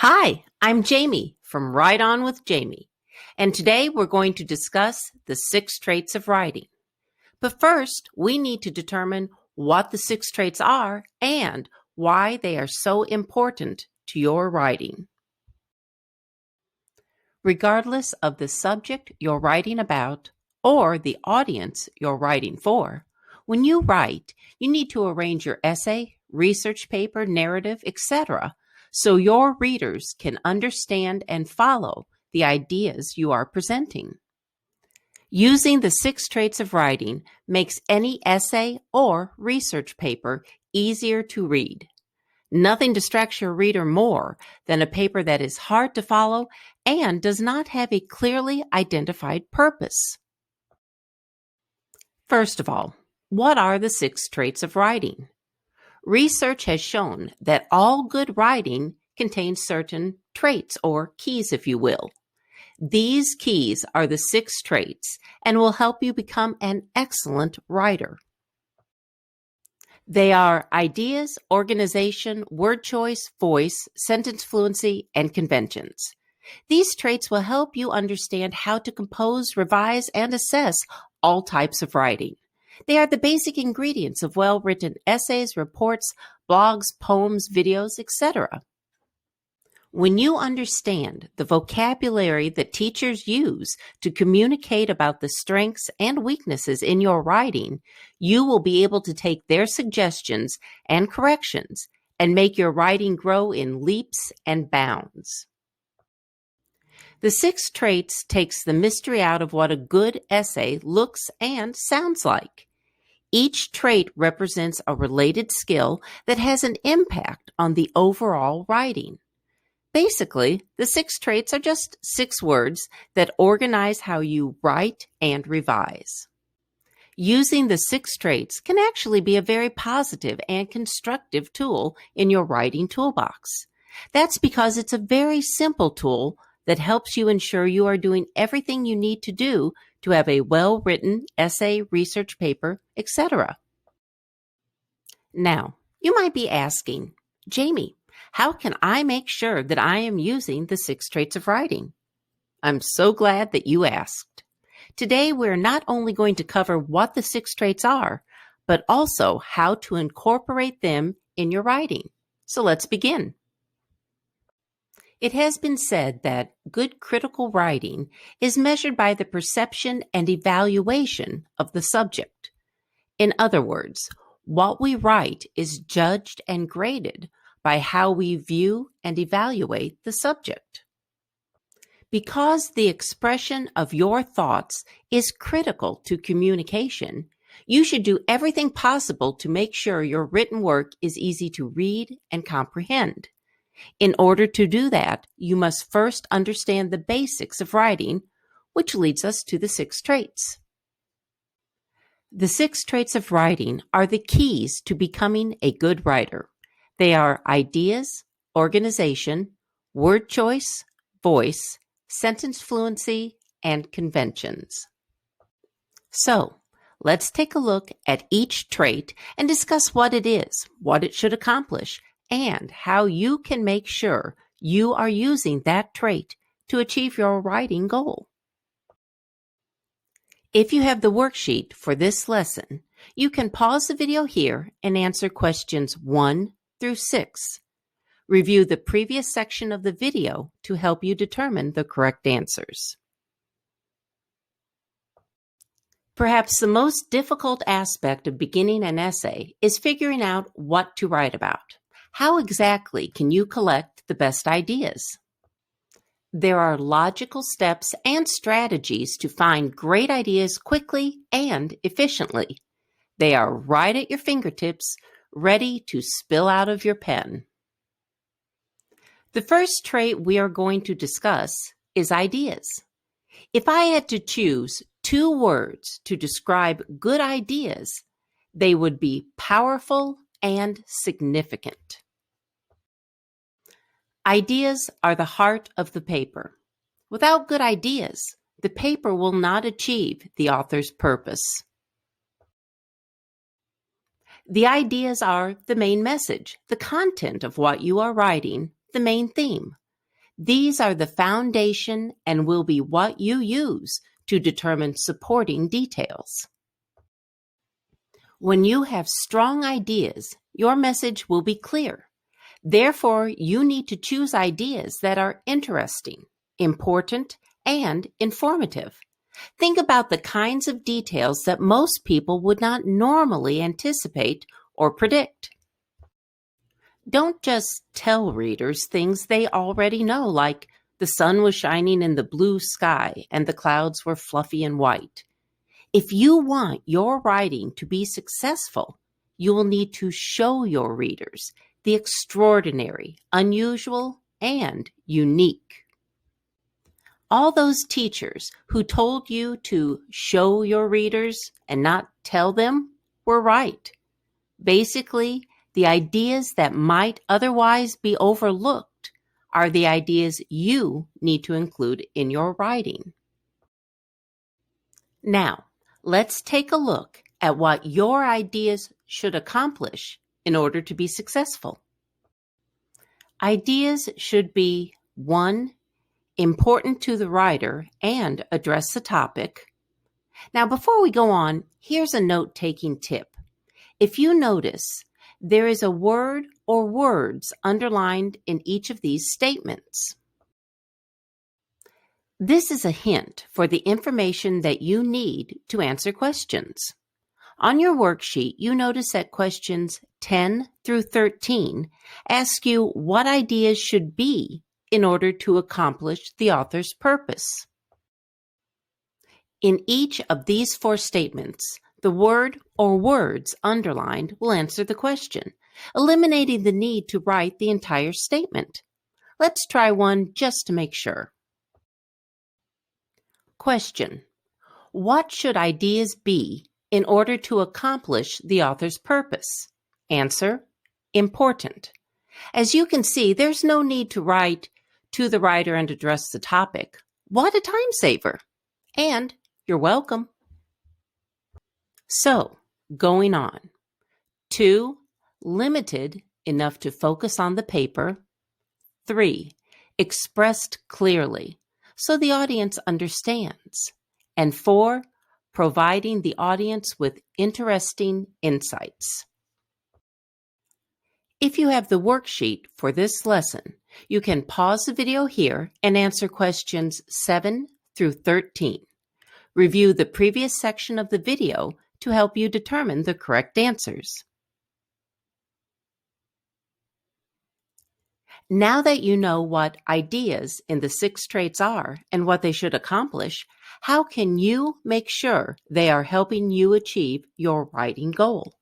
Hi, I'm Jamie from Write On with Jamie, and today we're going to discuss the 6 traits of writing. But first, we need to determine what the 6 traits are and why they are so important to your writing. Regardless of the subject you're writing about or the audience you're writing for, when you write, you need to arrange your essay, research paper, narrative, etc., so your readers can understand and follow the ideas you are presenting. Using the 6 traits of writing makes any essay or research paper easier to read. Nothing distracts your reader more than a paper that is hard to follow and does not have a clearly identified purpose. First of all, what are the 6 traits of writing? Research has shown that all good writing contains certain traits, or keys, if you will. These keys are the 6 traits and will help you become an excellent writer. They are ideas, organization, word choice, voice, sentence fluency, and conventions. These traits will help you understand how to compose, revise, and assess all types of writing. They are the basic ingredients of well-written essays, reports, blogs, poems, videos, etc. When you understand the vocabulary that teachers use to communicate about the strengths and weaknesses in your writing, you will be able to take their suggestions and corrections and make your writing grow in leaps and bounds. The 6 traits takes the mystery out of what a good essay looks and sounds like. Each trait represents a related skill that has an impact on the overall writing. Basically, the 6 traits are just 6 words that organize how you write and revise. Using the 6 traits can actually be a very positive and constructive tool in your writing toolbox. That's because it's a very simple tool that helps you ensure you are doing everything you need to do to have a well-written essay, research paper, etc. Now, you might be asking, Jamie, how can I make sure that I am using the 6 traits of writing? I'm so glad that you asked. Today, we're not only going to cover what the 6 traits are, but also how to incorporate them in your writing. So let's begin. It has been said that good critical writing is measured by the perception and evaluation of the subject. In other words, what we write is judged and graded by how we view and evaluate the subject. Because the expression of your thoughts is critical to communication, you should do everything possible to make sure your written work is easy to read and comprehend. In order to do that, you must first understand the basics of writing, which leads us to the 6 traits. The 6 traits of writing are the keys to becoming a good writer. They are ideas, organization, word choice, voice, sentence fluency, and conventions. So, let's take a look at each trait and discuss what it is, what it should accomplish, and how you can make sure you are using that trait to achieve your writing goal. If you have the worksheet for this lesson, you can pause the video here and answer questions 1 through 6. Review the previous section of the video to help you determine the correct answers. Perhaps the most difficult aspect of beginning an essay is figuring out what to write about. How exactly can you collect the best ideas? There are logical steps and strategies to find great ideas quickly and efficiently. They are right at your fingertips, ready to spill out of your pen. The first trait we are going to discuss is ideas. If I had to choose 2 words to describe good ideas, they would be powerful and significant. Ideas are the heart of the paper. Without good ideas, the paper will not achieve the author's purpose. The ideas are the main message, the content of what you are writing, the main theme. These are the foundation and will be what you use to determine supporting details. When you have strong ideas, your message will be clear. Therefore, you need to choose ideas that are interesting, important, and informative. Think about the kinds of details that most people would not normally anticipate or predict. Don't just tell readers things they already know, like the sun was shining in the blue sky and the clouds were fluffy and white. If you want your writing to be successful, you will need to show your readers the extraordinary, unusual, and unique. All those teachers who told you to show your readers and not tell them were right. Basically, the ideas that might otherwise be overlooked are the ideas you need to include in your writing. Now, let's take a look at what your ideas should accomplish in order to be successful. Ideas should be 1. Important to the writer and address the topic. Now, before we go on, here's a note-taking tip. If you notice, there is a word or words underlined in each of these statements. This is a hint for the information that you need to answer questions. On your worksheet, you notice that questions 10 through 13 ask you what ideas should be in order to accomplish the author's purpose. In each of these 4 statements, the word or words underlined will answer the question, eliminating the need to write the entire statement. Let's try one just to make sure. Question: what should ideas be in order to accomplish the author's purpose? Answer: important. As you can see, there's no need to write to the writer and address the topic. What a time saver! And you're welcome. So, going on. 2, limited enough to focus on the paper. 3, expressed clearly so the audience understands. And 4, providing the audience with interesting insights. If you have the worksheet for this lesson, you can pause the video here and answer questions 7 through 13. Review the previous section of the video to help you determine the correct answers. Now that you know what ideas in the 6 traits are and what they should accomplish, how can you make sure they are helping you achieve your writing goal?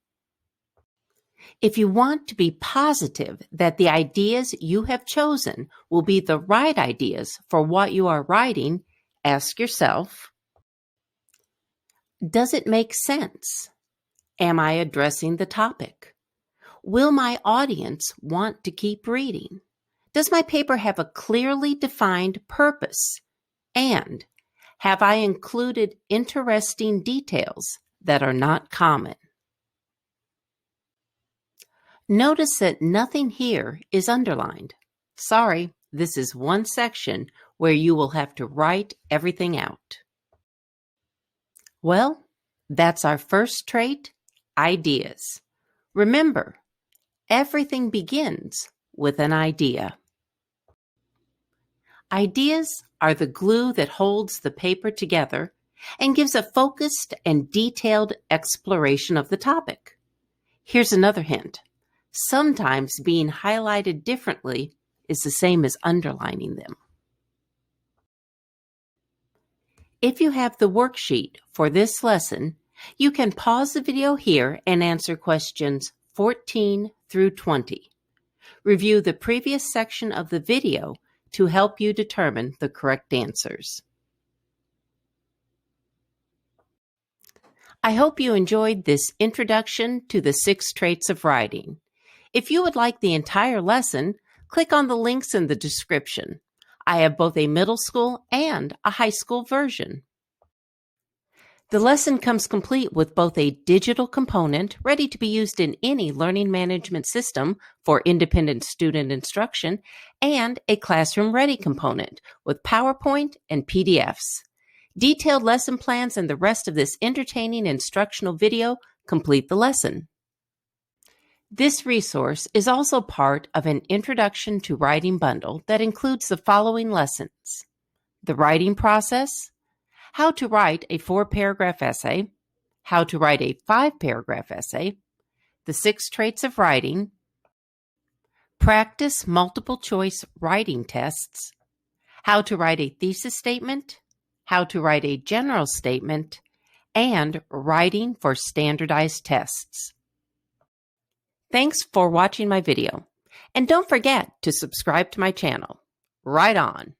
If you want to be positive that the ideas you have chosen will be the right ideas for what you are writing, ask yourself, does it make sense? Am I addressing the topic? Will my audience want to keep reading? Does my paper have a clearly defined purpose? And have I included interesting details that are not common? Notice that nothing here is underlined. Sorry, this is one section where you will have to write everything out. Well, that's our first trait, ideas. Remember, everything begins with an idea. Ideas are the glue that holds the paper together and gives a focused and detailed exploration of the topic. Here's another hint. Sometimes being highlighted differently is the same as underlining them. If you have the worksheet for this lesson, you can pause the video here and answer questions 14 through 20. Review the previous section of the video to help you determine the correct answers. I hope you enjoyed this introduction to the 6 traits of writing. If you would like the entire lesson, click on the links in the description. I have both a middle school and a high school version. The lesson comes complete with both a digital component ready to be used in any learning management system for independent student instruction and a classroom-ready component with PowerPoint and PDFs. Detailed lesson plans and the rest of this entertaining instructional video complete the lesson. This resource is also part of an Introduction to Writing bundle that includes the following lessons: the writing process, how to write a 4-paragraph essay, how to write a 5-paragraph essay, the 6 traits of writing, practice multiple choice writing tests, how to write a thesis statement, how to write a general statement, and writing for standardized tests. Thanks for watching my video, and don't forget to subscribe to my channel. Right on!